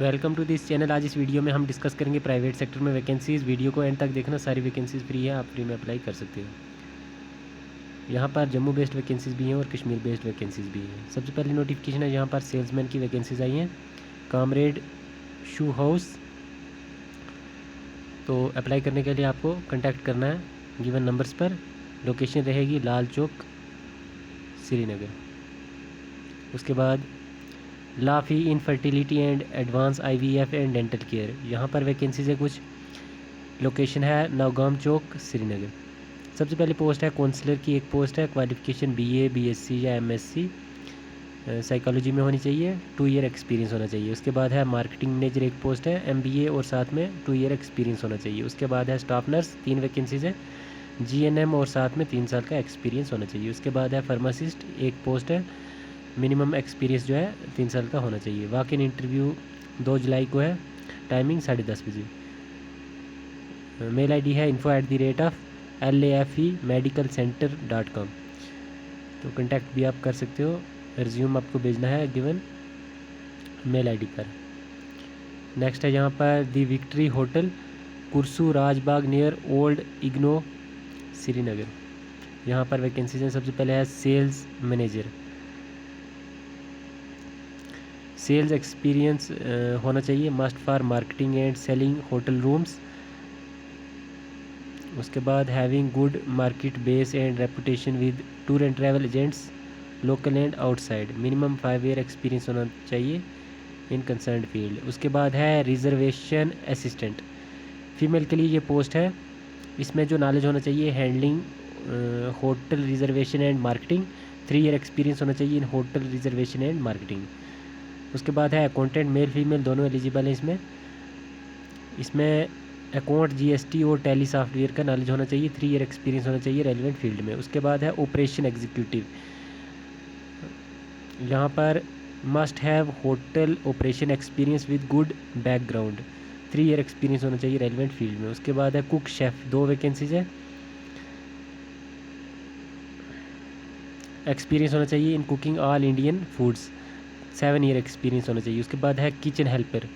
Welcome to this channel. आज इस video में हम डिस्कस करेंगे प्राइवेट सेक्टर में वैकेंसीज़। वीडियो को एंड तक देखना, सारी वैकेंसीज़ फ्री है, आप फ्री में अप्लाई कर सकते हो। यहाँ पर जम्मू बेस्ड वैकेंसीज़ भी हैं और कश्मीर बेस्ड वैकेंसीज़ भी हैं। सबसे पहले नोटिफिकेशन है, यहाँ पर सेल्समैन की वैकेंसीज़ आई हैं, कामरेड शू हाउस। तो अप्लाई करने के लिए आपको कॉन्टैक्ट करना है गिवन नंबर्स पर। लोकेशन रहेगी लाल चौक, श्रीनगर। उसके बाद लाफी in fertility and advance IVF and dental care, यहाँ पर वैकेंसीज है कुछ। लोकेशन है नवगाम चौक, श्रीनगर। सबसे पहले पोस्ट है काउंसलर की एक पोस्ट है। क्वालिफ़िकेशन BA BSc या MSc साइकोलॉजी में होनी चाहिए। 2 ईयर एक्सपीरियंस होना चाहिए। उसके बाद है मार्केटिंग मैनेजर एक पोस्ट है, MBA और साथ में 2 ईयर एक्सपीरियंस होना चाहिए। उसके बाद है स्टाफ नर्स, 3 वैकेंसीज़ है, GNM और साथ में 3 साल का एक्सपीरियंस होना चाहिए। उसके बाद है फार्मासिस्ट एक पोस्ट है, मिनिमम एक्सपीरियंस जो है 3 साल का होना चाहिए। वॉक इन इंटरव्यू 2 जुलाई को है, टाइमिंग 10:30 बजे। मेल ID है info@LAFEmedicalcenter.com। तो कॉन्टैक्ट भी आप कर सकते हो। रिज्यूम आपको भेजना है गिवन मेल ID पर। नेक्स्ट है यहाँ पर the victory hotel, Kursu Rajbagh near old IGNOU, Srinagar. यहाँ पर वैकेंसीज हैं। सबसे पहले है सेल्स मैनेजर। सेल्स एक्सपीरियंस होना चाहिए, must for marketing and selling hotel rooms. उसके बाद having good market base and reputation with tour and travel agents local and outside. Minimum 5 year experience होना चाहिए इन कंसर्न्ड फील्ड। उसके बाद है रिजर्वेशन असिस्टेंट, फीमेल के लिए ये पोस्ट है। इसमें जो नॉलेज होना चाहिए, handling hotel reservation and marketing. 3 year experience होना चाहिए इन होटल रिजर्वेशन एंड मार्केटिंग। उसके बाद है अकाउंटेंट, मेल फीमेल दोनों एलिजिबल हैं इसमें अकाउंट GST और टैली सॉफ्टवेयर का नॉलेज होना चाहिए। 3 ईयर एक्सपीरियंस होना चाहिए रेलिवेंट फील्ड में। उसके बाद है ऑपरेशन एग्जीक्यूटिव, यहाँ पर must have hotel operation experience with good background. 3 year experience होना चाहिए रेलिवेंट फील्ड में। उसके बाद है कुक शेफ़, 2 वैकेंसीज है। एक्सपीरियंस होना चाहिए in cooking all Indian foods, 7 year experience होना चाहिए। उसके बाद है किचन हेल्पर,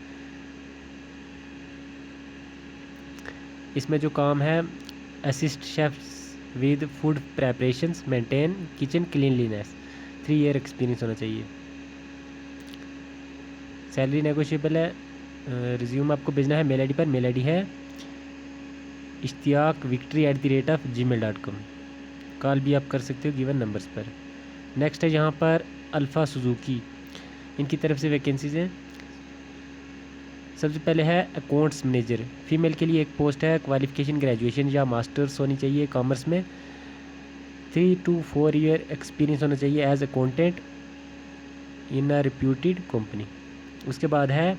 इसमें जो काम है assist chefs with food preparations, maintain kitchen cleanliness. 3 year experience होना चाहिए। सैलरी नेगोशिएबल है। रिज्यूम आपको भेजना है मेल ID पर। मेल ID है ishtiaqvictory@gmail.com। कॉल भी आप कर सकते हो गिवन नंबर्स पर। नेक्स्ट है यहाँ पर अल्फ़ा सुजुकी, इनकी तरफ से वैकेंसीज हैं। सबसे पहले है अकाउंट्स मैनेजर, फीमेल के लिए एक पोस्ट है। क्वालिफ़िकेशन ग्रेजुएशन या मास्टर्स होनी चाहिए कॉमर्स में। 3 to 4 ईयर एक्सपीरियंस होना चाहिए as accountant in a reputed company. उसके बाद है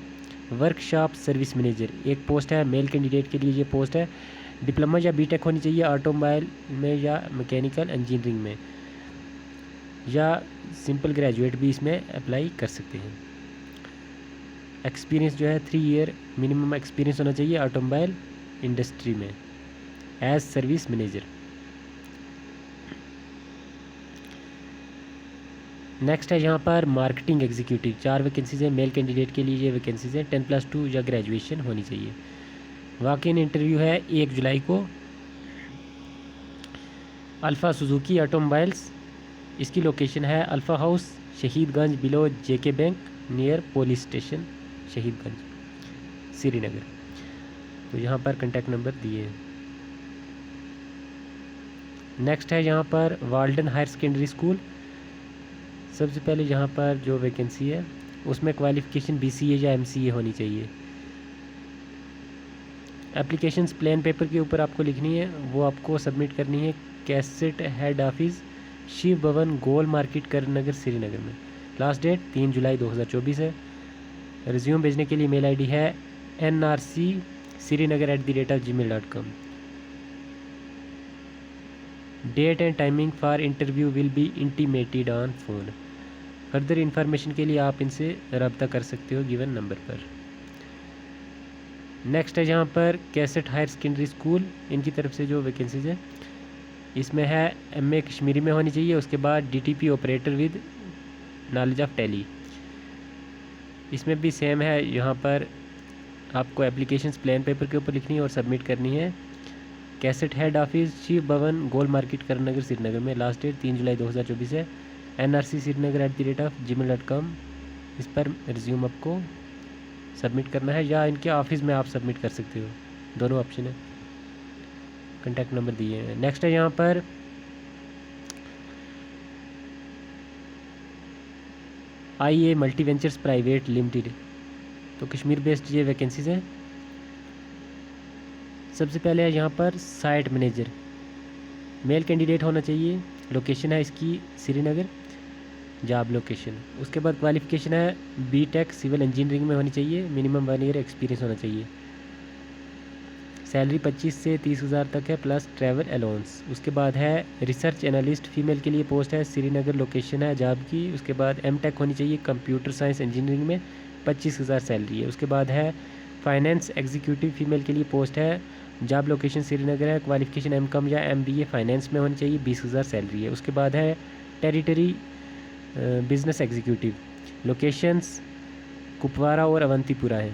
वर्कशॉप सर्विस मैनेजर, एक पोस्ट है। मेल कैंडिडेट के लिए ये पोस्ट है। डिप्लोमा या BTech होनी चाहिए ऑटोमोबाइल में या मैकेनिकल इंजीनियरिंग में, या सिंपल ग्रेजुएट भी इसमें अप्लाई कर सकते हैं। एक्सपीरियंस जो है 3 ईयर मिनिमम एक्सपीरियंस होना चाहिए ऑटोमोबाइल इंडस्ट्री में एज सर्विस मैनेजर। नेक्स्ट है यहाँ पर मार्केटिंग एग्जीक्यूटिव, 4 वैकेंसीज है। मेल कैंडिडेट के लिए ये वैकेंसीज है। 10+2 या ग्रेजुएशन होनी चाहिए। वॉक इन इंटरव्यू है 1 जुलाई को। अल्फ़ा सुजुकी ऑटोमोबाइल्स, इसकी लोकेशन है alpha house, Shaheedganj below JK bank near police station Shaheedganj, Srinagar. तो यहाँ पर कॉन्टैक्ट नंबर दिए हैं। नेक्स्ट है यहाँ पर वाल्डन हायर सेकेंडरी स्कूल। सबसे पहले यहाँ पर जो वैकेंसी है उसमें क्वालिफ़िकेशन BCA या MCA होनी चाहिए। एप्लीकेशंस प्लेन पेपर के ऊपर आपको लिखनी है, वो आपको सबमिट करनी है कैसेट हेड ऑफिस, शिव भवन, गोल मार्केट, करनगर, श्रीनगर में। लास्ट डेट 3 जुलाई 2024 है। रिज्यूम भेजने के लिए मेल ID है nrcsrinagar@gmail.com। Date and timing for interview will be intimated on phone. Further information के लिए आप इनसे रब्ता कर सकते हो गिवन नंबर पर। नेक्स्ट है यहाँ पर कैसेट हायर सेकेंडरी स्कूल, इनकी तरफ से जो वैकेंसीज है इसमें है MA कश्मीरी में होनी चाहिए। उसके बाद DTP operator with knowledge of tally. इसमें भी सेम है, यहाँ पर आपको एप्लीकेशंस प्लेन पेपर के ऊपर लिखनी है और सबमिट करनी है। कैसेट हेड ऑफिस शिव भवन गोल मार्केट करनगर श्रीनगर में, लास्ट डेट 3 जुलाई 2024 है। nrc.srinnagar@gmail.com, इस पर रिज्यूम आपको सबमिट करना है या इनके ऑफिस में आप सबमिट कर सकते हो, दोनों ऑप्शन है। कॉन्टैक्ट नंबर दिए हैं। नेक्स्ट है यहाँ पर IA multi ventures private limited, तो कश्मीर बेस्ड ये वैकेंसीज हैं। सबसे पहले है यहाँ पर साइट मैनेजर, मेल कैंडिडेट होना चाहिए, लोकेशन है इसकी श्रीनगर, जॉब लोकेशन। उसके बाद क्वालिफ़िकेशन है BTech सिविल इंजीनियरिंग में होनी चाहिए, मिनिमम 1 ईयर एक्सपीरियंस होना चाहिए। सैलरी 25 से 30 हज़ार तक है प्लस ट्रैवल अलाउंस। उसके बाद है रिसर्च एनालिस्ट, फीमेल के लिए पोस्ट है, श्रीनगर लोकेशन है जॉब की। उसके बाद M.Tech होनी चाहिए कंप्यूटर साइंस इंजीनियरिंग में, 25 हज़ार सैलरी है। उसके बाद है फाइनेंस एग्जीक्यूटिव, फीमेल के लिए पोस्ट है, जॉब लोकेशन श्रीनगर है, क्वालिफिकेशन M.Com या MBA फाइनेंस में होनी चाहिए, 20 हज़ार सैलरी है। उसके बाद है territory business executive, locations Kupwara और अवंतीपुरा है,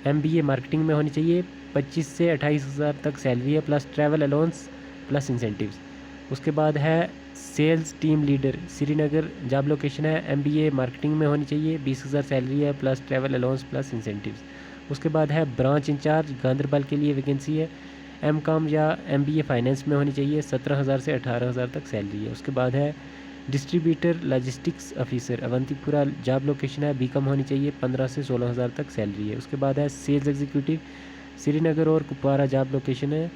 MBA मार्केटिंग में होनी चाहिए, 25 से 28 हज़ार तक सैलरी है plus travel allowance plus incentives. उसके बाद है sales team leader Srinagar, job location है, MBA मार्केटिंग में होनी चाहिए, 20 हज़ार सैलरी है plus travel allowance plus incentives. उसके बाद है ब्रांच इंचार्ज, गांधरबल के लिए वैकेंसी है, M.Com या MBA फाइनेंस में होनी चाहिए, 17 हज़ार से 18 हज़ार तक सैलरी है। उसके बाद है distributor logistics officer, Awantipora, job location है, B.Com होनी चाहिए, 15 से 16 हज़ार तक सैलरी है। उसके बाद है सेल्स एग्जीक्यूटिव श्रीनगर और कुपवारा, जॉब लोकेशन है,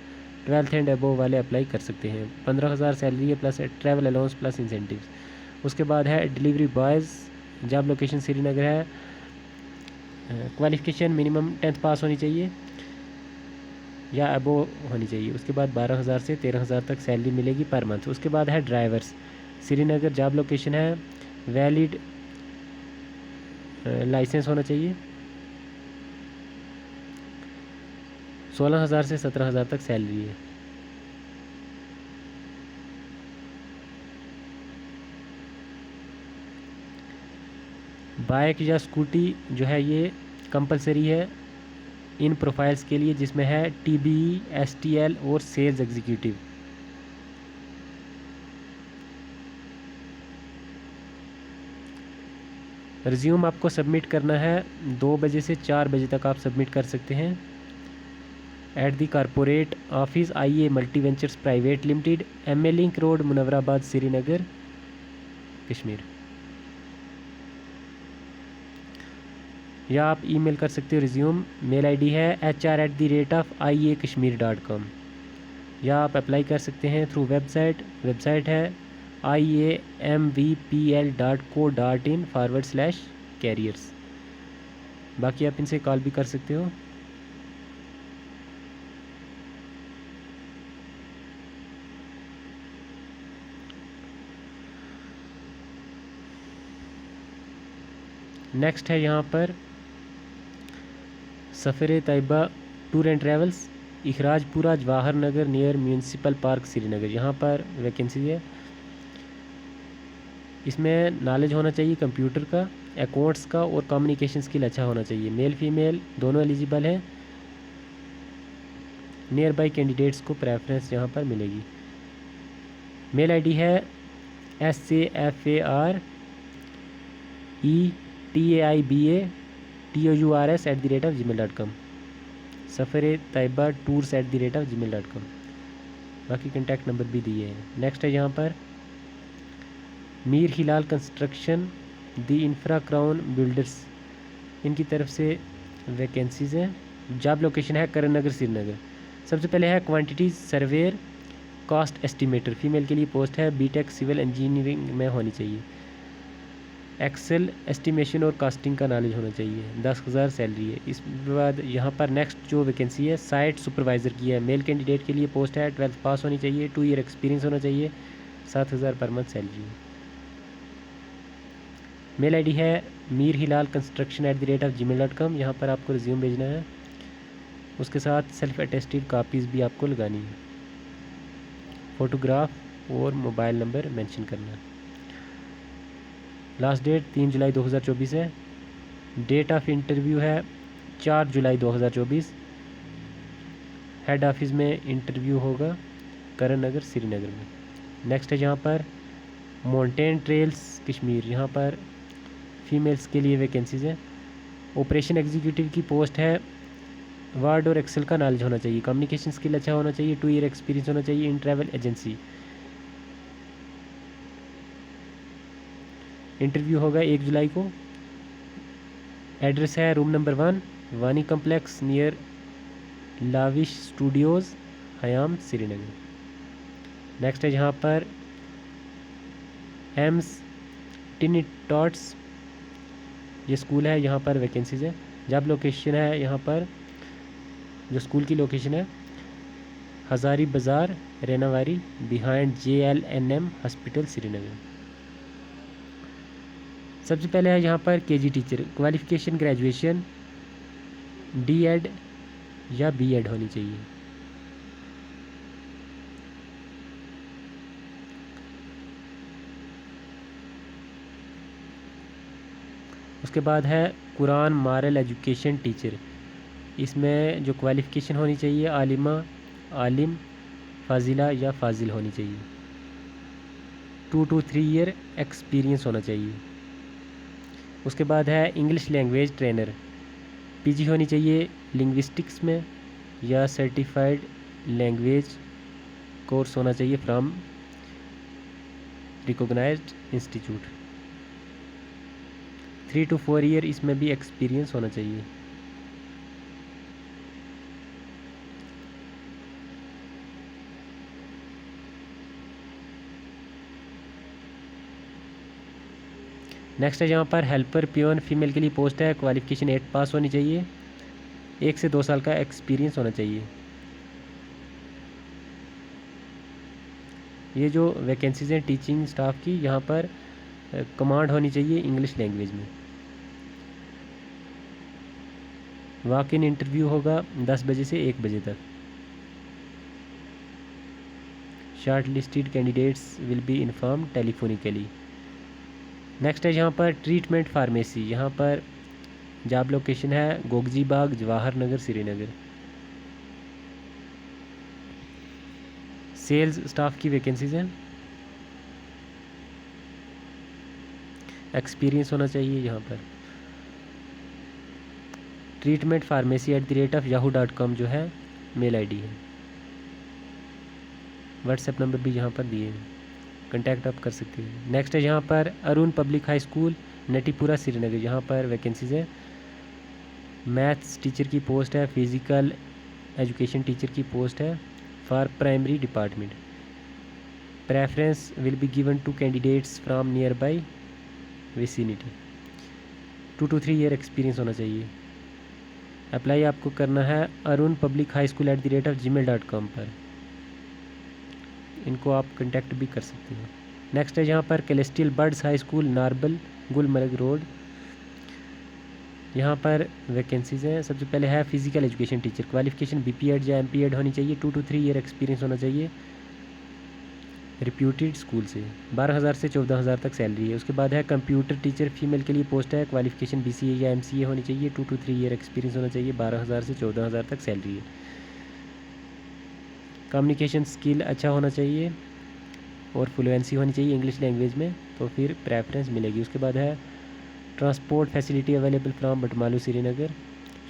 12th एंड अबोव वाले अप्लाई कर सकते हैं, 15 हज़ार सैलरी है plus travel allowance plus incentives. उसके बाद है delivery boys, job location Srinagar है, क्वालिफिकेशन मिनिमम 10th पास होनी चाहिए या अबोव होनी चाहिए। उसके बाद 12 हज़ार से 13 हज़ार तक सैलरी मिलेगी पर मंथ। उसके बाद है ड्राइवर्स श्रीनगर, जॉब लोकेशन है, वैलिड लाइसेंस होना चाहिए, 16 हज़ार से 17 हज़ार तक सैलरी है। बाइक या स्कूटी जो है ये कंपलसरी है इन प्रोफाइल्स के लिए, जिसमें है TBE, STL और सेल्स एग्जीक्यूटिव। रिज्यूम आपको सबमिट करना है 2 बजे से 4 बजे तक आप सबमिट कर सकते हैं @ corporate office IA multi ventures private limited, MA link road, Munawarabad, Srinagar, Kashmir. या आप ईमेल कर सकते हो रिज्यूम, मेल ID है hr@iakashmir.com, या आप अप्लाई कर सकते हैं थ्रू वेबसाइट है iamvpl.co.in/careers। बाकी आप इनसे कॉल भी कर सकते हो। नेक्स्ट है यहाँ पर Safar Taiba tour and travels, Ikhrajpura, Jawahar Nagar near municipal park Srinagar, यहाँ पर वैकेंसी है। इसमें नॉलेज होना चाहिए कंप्यूटर का, अकाउंट्स का और कम्युनिकेशन स्किल अच्छा होना चाहिए। मेल फीमेल दोनों एलिजिबल हैं। नियर बाई कैंडिडेट्स को प्रेफरेंस यहाँ पर मिलेगी। मेल ID है safareTaiba@gmail.com, सफ़र तैयबा tours@gmail.com। बाकी कॉन्टैक्ट नंबर भी दिए हैं। नेक्स्ट है यहाँ पर मीर हिलाल कंस्ट्रक्शन, दी इंफ्रा क्राउन बिल्डर्स, इनकी तरफ से वैकेंसीज़ हैं। जॉब लोकेशन है करनगर श्रीनगर। सबसे पहले है quantity surveyor cost estimator, female के लिए पोस्ट है, BTech सिविल इंजीनियरिंग में होनी चाहिए, एक्सेल एस्टिमेशन और कास्टिंग का नॉलेज होना चाहिए, 10 हज़ार सैलरी है। इसके बाद यहाँ पर नेक्स्ट जो वैकेंसी है साइट सुपरवाइज़र की है, मेल कैंडिडेट के लिए पोस्ट है, 12th पास होनी चाहिए, 2 ईयर एक्सपीरियंस होना चाहिए, 7 हज़ार पर मंथ सैलरी है। मेल ID है mirhilalconstruction@gmail.com, यहाँ पर आपको रिज्यूम भेजना है, उसके साथ सेल्फ अटेस्टेड कापीज़ भी आपको लगानी है, फ़ोटोग्राफ और मोबाइल नंबर मेंशन करना है। लास्ट डेट 3 जुलाई 2024 है। डेट ऑफ इंटरव्यू है 4 जुलाई 2024। हेड ऑफिस में इंटरव्यू होगा करण नगर श्रीनगर में। नेक्स्ट है जहाँ पर माउंटेन ट्रेल्स कश्मीर, यहाँ पर फीमेल्स के लिए वैकेंसीज़ हैं। ऑपरेशन एग्जीक्यूटिव की पोस्ट है। वर्ड और एक्सेल का नॉलेज होना चाहिए, कम्युनिकेशन स्किल अच्छा होना चाहिए, 2 ईयर एक्सपीरियंस होना चाहिए इन ट्रैवल एजेंसी। इंटरव्यू होगा 1 जुलाई को। एड्रेस है रूम नंबर 1, वानी complex near lavish Studios, हयाम Srinagar. Next है जहाँ पर एम्स टिनिटॉट्स ये स्कूल है, यहाँ पर वैकेंसीज़ है। जब लोकेशन है यहाँ पर, जो स्कूल की लोकेशन है हज़ारी बाज़ार रेनावारी बिहाइंड JLNM हॉस्पिटल श्रीनगर। सबसे पहले है यहाँ पर KG teacher, qualification graduation D.Ed या B.Ed होनी चाहिए। उसके बाद है कुरान मॉरल एजुकेशन टीचर, इसमें जो क्वालिफ़िकेशन होनी चाहिए आलिमा, आलिम, फाजिला या फाजिल होनी चाहिए। 2 to 3 ईयर एक्सपीरियंस होना चाहिए। उसके बाद है इंग्लिश लैंग्वेज ट्रेनर, PG होनी चाहिए लिंग्विस्टिक्स में या सर्टिफाइड लैंग्वेज कोर्स होना चाहिए from recognised institute. 3 to 4 year इसमें भी एक्सपीरियंस होना चाहिए। नेक्स्ट है जहाँ पर हेल्पर पियोन फीमेल के लिए पोस्ट है, क्वालिफ़िकेशन 8 पास होनी चाहिए, 1 से 2 साल का एक्सपीरियंस होना चाहिए। ये जो वैकेंसीज़ हैं टीचिंग स्टाफ की, यहाँ पर कमांड होनी चाहिए इंग्लिश लैंग्वेज में। वॉक इन इंटरव्यू होगा 10 बजे से 1 बजे तक। Short listed candidates will be inform telephonically. Next है यहाँ पर ट्रीटमेंट फार्मेसी, यहाँ पर जॉब लोकेशन है गोगजी बाग जवाहर नगर श्रीनगर। सेल्स स्टाफ की वैकेंसीज हैं, एक्सपीरियंस होना चाहिए यहाँ पर। ट्रीटमेंट फार्मेसी @yahoo.com जो है मेल ID है। व्हाट्सएप नंबर भी यहाँ पर दिए हैं, कॉन्टैक्ट आप कर सकते हैं। नेक्स्ट है यहाँ पर Arun public high school Natipora Srinagar, यहाँ पर वैकेंसीज है। मैथ्स टीचर की पोस्ट है, फिज़िकल एजुकेशन टीचर की पोस्ट है for primary department. Preference will be given to candidates from nearby vicinity. 2 to 3 year experience होना चाहिए। अप्लाई आपको करना है Arun public high school @gmail.com पर, इनको आप कांटेक्ट भी कर सकते हैं। नेक्स्ट है यहाँ पर celestial birds high school Narbal Gulmarg road, यहाँ पर वैकेंसीज हैं। सबसे पहले है physical education teacher, qualification BPEd या MPEd होनी चाहिए, 2 to 3 ईयर एक्सपीरियंस होना चाहिए रिप्यूटेड स्कूल से। 12,000 से 14,000 तक सैलरी है। उसके बाद है कंप्यूटर टीचर फीमेल के लिए पोस्ट है, क्वालिफिकेशन BCA या MCA होनी चाहिए, 2 to 3 ईयर एक्सपीरियंस होना चाहिए, 12,000 से 14,000 तक सैलरी है। कम्युनिकेशन स्किल अच्छा होना चाहिए और फ्लुएंसी होनी चाहिए इंग्लिश लैंग्वेज में, तो फिर प्रेफरेंस मिलेगी। उसके बाद है transport facility available from Batmaloo Srinagar.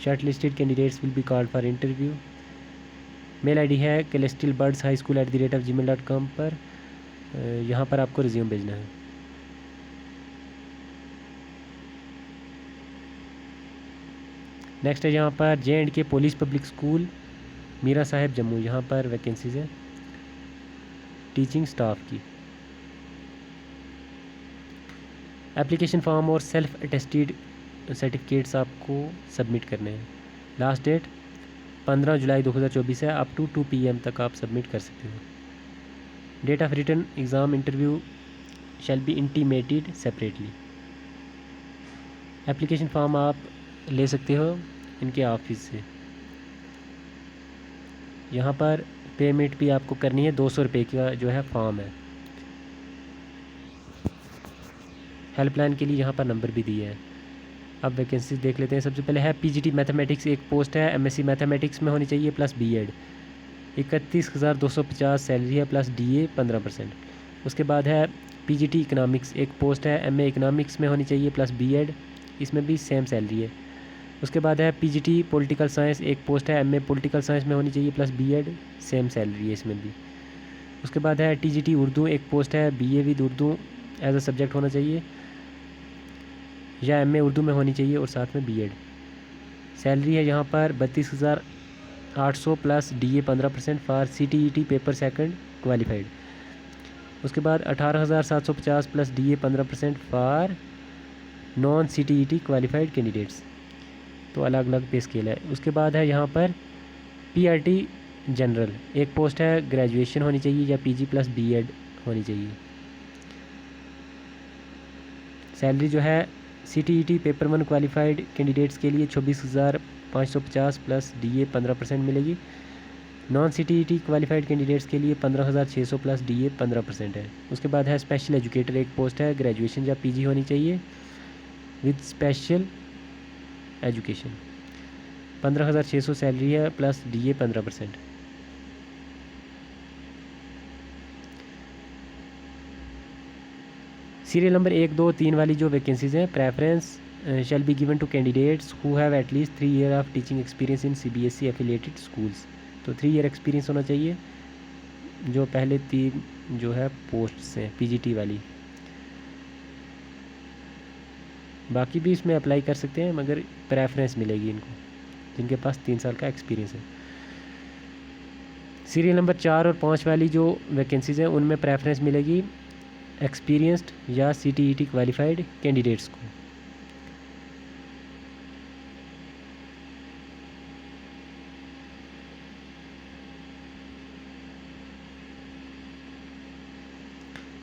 Short listed candidates will be called for interview. Mail ID है कैलेस्टियल बर्ड्स हाई स्कूल @gmail.com पर, यहाँ पर आपको रिज्यूम भेजना है। नेक्स्ट है यहाँ पर J&K police public school Meera Sahib Jammu, यहाँ पर वैकेंसीज है टीचिंग स्टाफ की। एप्लीकेशन फॉर्म और सेल्फ अटेस्टेड सर्टिफिकेट्स आपको सबमिट करने हैं। लास्ट डेट 15 जुलाई 2024 है, अप टू 2 PM तक आप सबमिट कर सकते हो। Date of written exam interview shall be intimated separately. Application form आप ले सकते हो इनके ऑफिस से। यहाँ पर पेमेंट भी आपको करनी है, 200 रुपये का जो है फॉर्म है। हेल्पलाइन के लिए यहाँ पर नंबर भी दिए हैं। अब वैकेंसी देख लेते हैं। सबसे पहले है पीजीटी मैथमेटिक्स, एक पोस्ट है। एमएससी मैथमेटिक्स में होनी चाहिए प्लस बीएड, 31,250 सैलरी है प्लस डीए 15%। उसके बाद है पीजीटी इकोनॉमिक्स, एक पोस्ट है। एमए इकोनॉमिक्स में होनी चाहिए प्लस बीएड, इसमें भी सेम सैलरी है। उसके बाद है पीजीटी पॉलिटिकल साइंस, एक पोस्ट है। एमए पॉलिटिकल साइंस में होनी चाहिए प्लस बीएड, सेम सैलरी है इसमें भी। उसके बाद है टीजीटी उर्दू, एक पोस्ट है। BA with Urdu as a subject होना चाहिए या एमए उर्दू में होनी चाहिए और साथ में बीएड। सैलरी है यहाँ पर 32,800 plus DA 15% for CTET paper second qualified. उसके बाद 18,750 plus DA 15% for non CTET qualified candidates. तो अलग अलग पे स्केल है। उसके बाद है यहाँ पर पीआरटी जनरल, एक पोस्ट है। ग्रेजुएशन होनी चाहिए या पीजी प्लस बीएड होनी चाहिए। सैलरी जो है सीटीईटी पेपर 1 क्वालिफाइड कैंडिडेट्स के लिए 24,550 प्लस डीए 15% मिलेगी। नॉन सीटीईटी क्वालिफाइड कैंडिडेट्स के लिए 15,600 प्लस डीए 15% है। उसके बाद है स्पेशल एजुकेटर, एक पोस्ट है। ग्रेजुएशन या पीजी होनी चाहिए विद स्पेशल एजुकेशन, 15,600 सैलरी है प्लस डीए 15%। सीरियल नंबर 1, 2, 3 वाली जो वैकेंसीज हैं, preference shall be given to candidates who have at least 3 year of teaching experience in CBSE affiliated schools. तो 3 ईयर एक्सपीरियंस होना चाहिए जो पहले 3 जो है पोस्ट्स हैं पीजीटी वाली। बाकी भी इसमें अप्लाई कर सकते हैं मगर प्रेफरेंस मिलेगी इनको जिनके पास 3 साल का एक्सपीरियंस है। सीरियल नंबर 4 और 5 वाली जो वैकेंसीज़ हैं उनमें प्रेफरेंस मिलेगी एक्सपीरियंस्ड या सीटीईटी क्वालिफाइड कैंडिडेट्स को।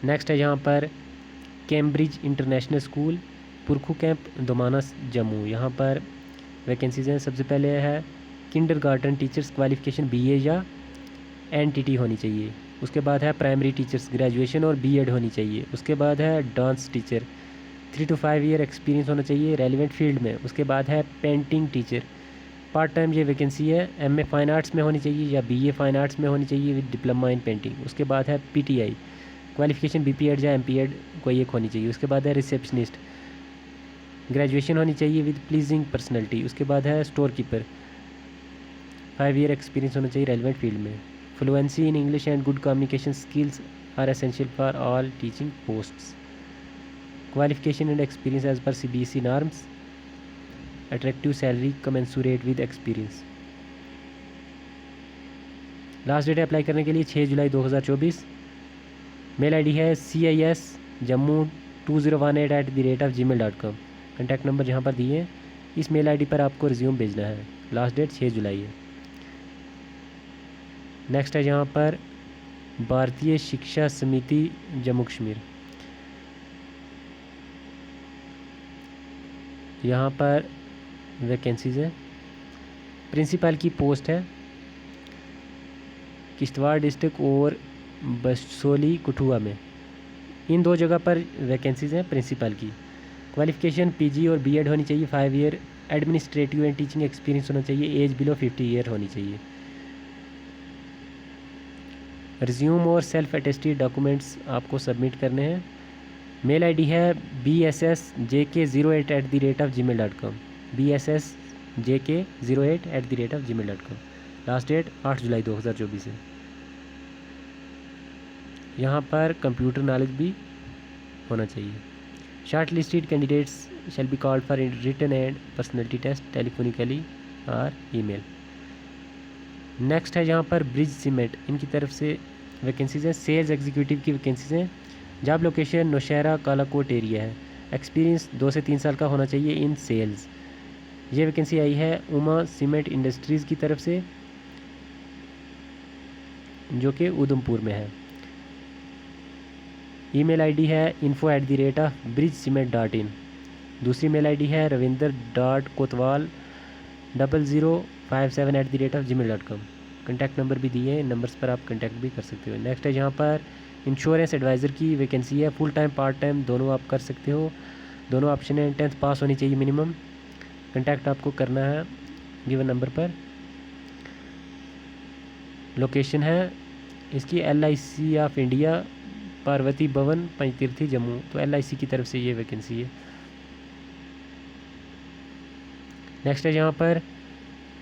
नेक्स्ट है यहाँ पर Cambridge international school, Purkhoo camp, Domana, Jammu. यहाँ पर वैकेंसीज हैं। सबसे पहले है किंडरगार्टन टीचर्स, क्वालिफिकेशन बीए या एनटीटी होनी चाहिए। उसके बाद है प्राइमरी टीचर्स, ग्रेजुएशन और बीएड होनी चाहिए। उसके बाद है dance teacher, 3 to 5 year experience होना चाहिए रेलिवेंट फील्ड में। उसके बाद है पेंटिंग टीचर, पार्ट टाइम ये वैकेंसी है। एमए फाइन आर्ट्स में होनी चाहिए या बीए फाइन आर्ट्स में होनी चाहिए विद डिप्लोमा इन पेंटिंग। उसके बाद है पीटीआई, क्वालिफिकेशन बीपीएड या एमपीएड कोई एक होनी चाहिए। उसके बाद है रिसेप्शनिस्ट, ग्रेजुएशन होनी चाहिए विद प्लीजिंग पर्सनैलिटी। उसके बाद है स्टोर कीपर, 5 ईयर एक्सपीरियंस होना चाहिए रेलिवेंट फील्ड में। Fluency in English and good communication skills are essential for all teaching posts. Qualification and experience as per CBSE norms, attractive salary commensurate with experience. Last date apply करने के लिए 6 जुलाई 2024। Mail ID है CIS-Jammu2018@gmail.com। Contact number जहाँ पर दिए हैं इस mail ID पर आपको रिज्यूम भेजना है। लास्ट डेट 6 जुलाई है। नेक्स्ट है यहाँ पर भारतीय शिक्षा समिति जम्मू कश्मीर। यहाँ पर वैकेंसीज है। प्रिंसिपल की पोस्ट है किश्तवाड़ डिस्ट्रिक्ट और बसोली कठुआ में। इन 2 जगह पर वैकेंसीज हैं प्रिंसिपल की। क्वालिफिकेशन पीजी और बीएड होनी चाहिए, 5 year administrative and teaching experience होना चाहिए, एज बिलो 50 ईयर होनी चाहिए। रिज्यूम और सेल्फ अटेस्टेड डॉक्यूमेंट्स आपको सबमिट करने हैं। मेल आईडी है bssjk08@gmail.com, bssjk08@gmail.com। लास्ट डेट 8 जुलाई 2024 है। यहाँ पर कंप्यूटर नॉलेज भी होना चाहिए। Short listed candidates shall be called for written and personality test telephonically और ईमेल। नेक्स्ट है यहाँ पर ब्रिज सीमेंट, इनकी तरफ से वैकेंसीज हैं। सेल्स एग्जीक्यूटिव की वैकेंसीज हैं। Job location Nowshera Kalakote area है। एक्सपीरियंस 2 से 3 साल का होना चाहिए इन सेल्स। ये वैकेंसी आई है उमा सीमेंट इंडस्ट्रीज़ की तरफ से जो कि उधमपुर में है। ईमेल आईडी है info@bridgecement.in। दूसरी मेल आईडी है ravinder.kotwal0057@gmail.com। कॉन्टैक्ट नंबर भी दिए हैं, नंबर्स पर आप कॉन्टैक्ट भी कर सकते हो। नेक्स्ट है यहाँ पर इंश्योरेंस एडवाइज़र की वैकेंसी है। फुल टाइम पार्ट टाइम दोनों आप कर सकते हो। दोनों ऑप्शन है। 10th पास होनी चाहिए मिनिमम। कंटैक्ट आपको करना है गिवन नंबर पर। लोकेशन है इसकी LIC ऑफ इंडिया, पार्वती भवन, पंचतीर्थी, जम्मू। तो LIC की तरफ से ये वैकेंसी है। नेक्स्ट है यहाँ पर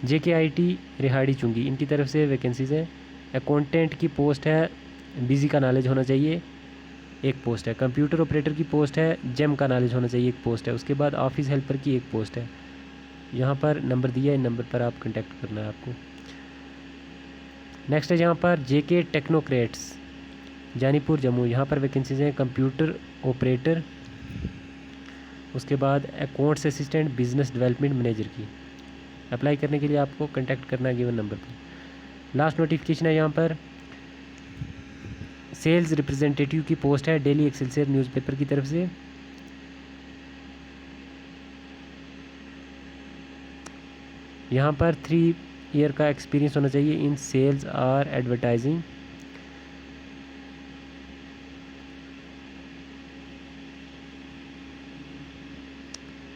JKIT रिहाड़ी चुंगी, इनकी तरफ से वैकेंसीज़ है। अकाउंटेंट की पोस्ट है, बिजी का नॉलेज होना चाहिए, एक पोस्ट है। कंप्यूटर ऑपरेटर की पोस्ट है, जेम का नॉलेज होना चाहिए, एक पोस्ट है। उसके बाद ऑफिस हेल्पर की एक पोस्ट है। यहाँ पर नंबर दिया है, इन नंबर पर आप कांटेक्ट करना है आपको। नेक्स्ट है यहाँ पर JK टेक्नोक्रेट्स जानीपुर जम्मू, यहाँ पर वैकेंसीज़ हैं कंप्यूटर ऑपरेटर, उसके बाद accounts assistant, business development manager की। अप्लाई करने के लिए आपको कांटेक्ट करना है गिवन नंबर पर। लास्ट नोटिफिकेशन है यहाँ पर सेल्स रिप्रेजेंटेटिव की पोस्ट है, डेली एक्सेलसियर न्यूज़पेपर की तरफ से। यहाँ पर 3 ईयर का एक्सपीरियंस होना चाहिए इन सेल्स और advertising.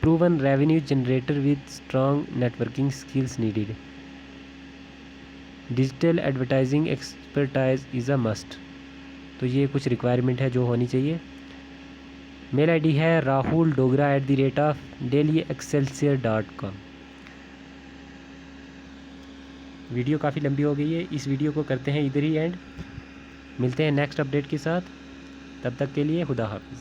Proven revenue generator with strong networking skills needed. Digital advertising expertise is a must. तो ये कुछ रिक्वायरमेंट है जो होनी चाहिए। मेल ID है rahul.dogra@dailyexcelsior.com। वीडियो काफ़ी लंबी हो गई है, इस वीडियो को करते हैं इधर ही एंड। मिलते हैं नेक्स्ट अपडेट के साथ, तब तक के लिए खुदा हाफिज़।